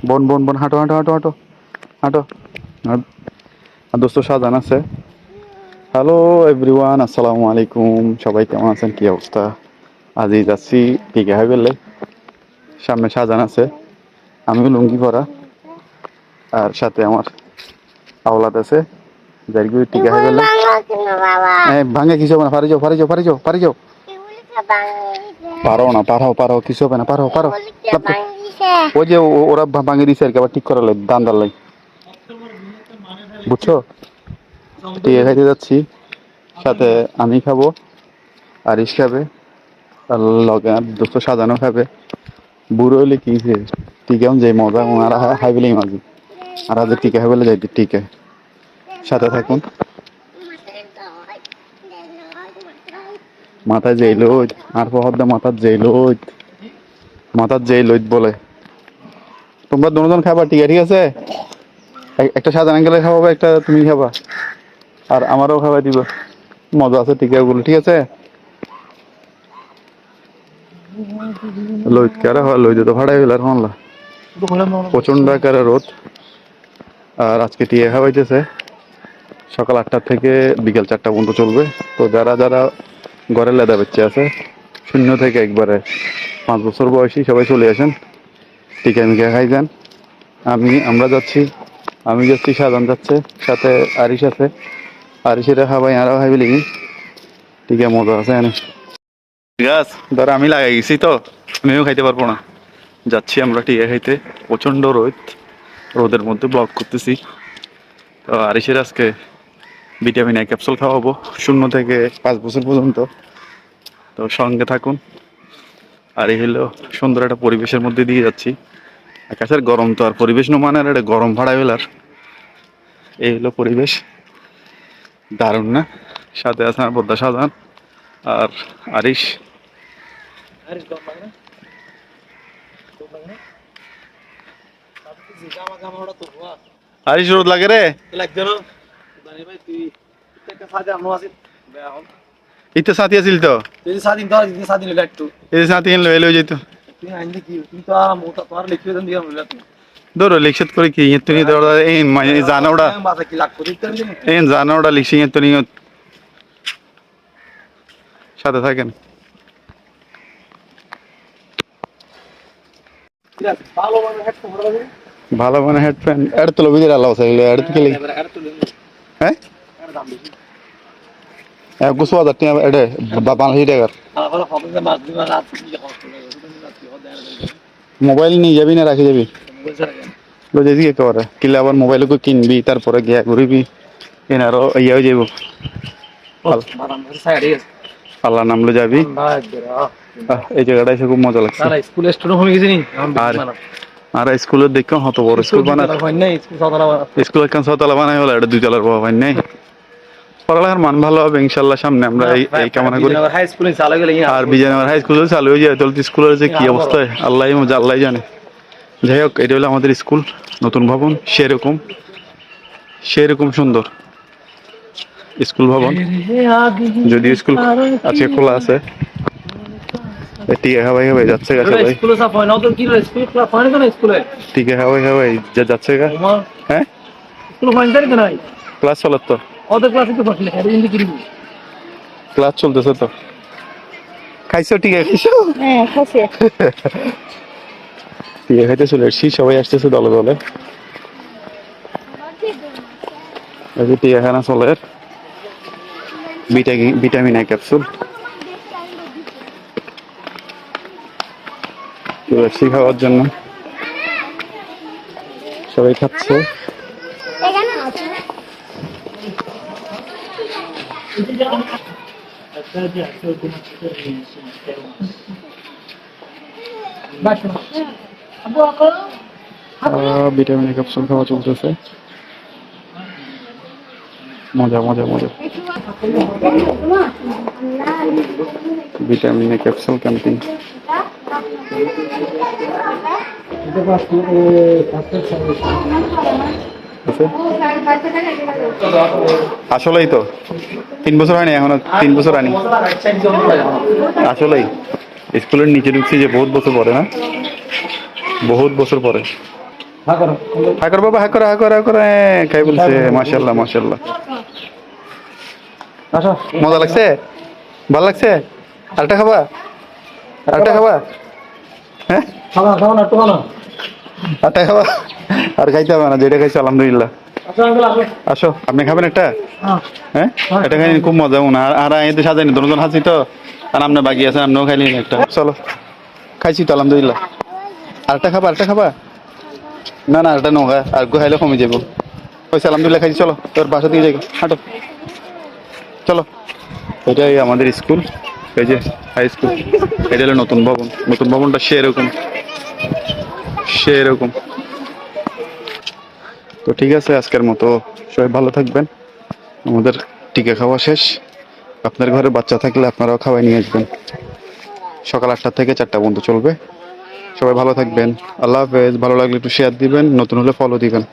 বোন বোন বোন হাঁটো হাঁটো হাঁটো হাঁটো হাঁটো। আর দোস্ত শাহজাহান আছে। হ্যালো এভরিওয়ান, আসসালামু আলাইকুম। সবাই কেমন আছেন, কি অবস্থা? আজই যাচ্ছি টিকা হয়ে গেলে। সামনে শাহজাহান আছে, আমিও লুঙ্গি পরা, আর সাথে আমার আওলাদ আছে। যাই টিকা হয়ে গেলে ভাঙে কিছু হবে না। পারি যাও পারি যাও পারি যাও পারি যাও। পারো না, পারাও পারাও, কিছু হবে না, পারো পারো। ওই যে ওরা ভাঙে দিছে আর কি, আবার ঠিক করা লাই দান্দার লাই, বুঝছো? টিকা খাইতে যাচ্ছি, সাথে আমি খাবো, আরিশ খাবে, আর লগে দোস্ত সাজানো খাবে। বুড়ো হইলে কি টিকা যে মজা ওনারা হাই বলেই মাঝি, আর আজ টিকা খাই বলে যাইতে টিকা। সাথে থাকুন। মাথায় যেই লইত আর পহরদা মাথার যেই লইত, মাথার যেই লইত বলে। তোমরা দুজন খাবা টিকা, ঠিক আছে? একটা সাধারণ গেলে খাওয়াবে, একটা তুমি খাবা, আর আমারও খাওয়াই দিব। মজা আছে টিকা গুলো, ঠিক আছে? লইত কারা হয়, লইতে তো ভাড়াই গেল আর মানলা। প্রচন্ড আকারে রোদ, আর আজকে টিকা খাওয়াইতেছে সকাল 8টা থেকে বিকেল 4টা পর্যন্ত চলবে। তো যারা যারা ঘরের লেদা বাচ্চা আছে 0 থেকে একবারে 5 বছর বয়সী সবাই চলে আসেন, টিকা মিকা খাই যান। আমরা যাচ্ছি, আমি যাচ্ছি, সাজান যাচ্ছে, সাথে আরিশ আছে। আরিশেরা খাবাই আরও খাই বলি টিকা মজা আছে এনে। গাছ ধর আমি লাগাই গেছি, তো আমিও খাইতে পারবো না। যাচ্ছি আমরা টিকা খাইতে। প্রচন্ড রোদ, রোদের মধ্যে ব্লগ করতেছি। তো আরিশের আজকে ভিটামিন এ ক্যাপসুল খাওয়াবো 0 থেকে 5 বছর পর্যন্ত। তো সঙ্গে থাকুন। আর এই হলো সুন্দর একটা পরিবেশের মধ্যে দিয়ে যাচ্ছি। আকাশের গরম তো আর পরিবেশ নমানের একটা গরম ভাড়া হইলার। এই হলো পরিবেশ, দারুণ না? সাথে আছে আমার বদ্দা সাজান আর আরিশ। আরিশ রোদ লাগে রে, ইতে সাথী আছিল তো, এই সাথী এনে লইলে যেত। ধরো লিখত করে কি তুমি এই জানাওড়া এই জানাওড়া লিখছি তুমি সাথে থাকেন। ভালো মানে হেডফোন এর তো লবি দিরা লাও সাইলে এর তো কি হ্যাঁ একশো 1000 টাকা এডে বাংলাদেশি টাকার। মোবাইল নিয়ে যাবি না রাখি যাবি? বুঝেছি কি করে কিলে আবার মোবাইল কিনবি, তারপরে গিয়া ঘুরিবি, এনারও ইয়ে হয়ে যাব। আল্লাহ নামলে যাবি। এই জায়গাটা এসে খুব মজা লাগছে। আর স্কুলের দেখো হত বড় স্কুল বানায়, স্কুল একখান 6 তলা বানাই হলো, এটা 2 তলার ভবন নাই। পড়ালেখার মান ভালো হবে ইনশাল্লাহ সামনে, আমরা এই কামনা করি। আর বিজয়নগর হাই স্কুল চালু হয়ে যায়, তাহলে স্কুলের যে কি অবস্থা আল্লাহ আল্লাহ জানে। যাই হোক, এটা হলো আমাদের স্কুল, নতুন ভবন, সেরকম সুন্দর স্কুল ভবন। যদিও স্কুল আজকে খোলা আছে। টিকা খাওয়াই খাওয়াই যাচ্ছে গা সবাই, টিকা খাওয়াই খাওয়াই যাচ্ছে গা। হ্যাঁ ক্লাস চলার তো, ক্লাস চলতেছে তো। খাইছো টিকা খাইছো? টিকা খাইতে চলে এসছি, সবাই আসতেছে দলে দলে। টিকা খানা চলে, ভিটামিন এ ক্যাপসুল বেশি খাওয়ার জন্য সবাই খাচ্ছে। ভিটামিন এ ক্যাপসুল খাওয়া চলতেছে, মজা মজা মজা। Vitamin A capsule camping. আসলেই তো 3 বছর হয়নি এখনো, 3 বছর আনি আসলেই। স্কুলের নিচে ঢুকছি যে বহুত বছর পরে না, বহুত বছর পরে। হাকর বাবা, হাকর খাই বলছে। মাশাল্লাহ মাশাল্লাহ, মজা লাগছে, ভালো লাগছে। আরেকটা খাবা, আরেকটা খাবা? হ্যাঁ আরেকটা খাবা? আর খাইতে হবে না, যেটা খাইছো আলহামদুলিল্লাহ। আসো, আপনি খাবেন একটা? হ্যাঁ, এটা খাই খুব মজা মনে হয়। আর এতে সাজাইনি, দুজন হাসি তো, আর আপনার বাকি আছে, আপনিও খাইলেন একটা। চলো, খাইছি তো আলহামদুলিল্লাহ। আরেকটা খাবা, আরেকটা খাবা? না না, আরেকটা নৌকা আর খাইলে কমে যাবো। হয়েছে আলহামদুলিল্লাহ, খাইছি। চলো তোর বাসা দিয়ে যাই, হাঁটো চলো। এটাই আমাদের স্কুল, এই যে হাই স্কুল। এটা হলো নতুন ভবন, নতুন ভবনটা সেরকম সেরকম। তো ঠিক আছে, আজকের মতো সবাই ভালো থাকবেন। আমাদের টিকা খাওয়া শেষ। আপনার ঘরে বাচ্চা থাকলে আপনারাও খাওয়াই নিয়ে আসবেন। সকাল 8টা থেকে 4টা পর্যন্ত চলবে। সবাই ভালো থাকবেন। আল্লাহ হাফেজ। ভালো লাগলে একটু শেয়ার দিবেন, নতুন হলে ফলো দিবেন।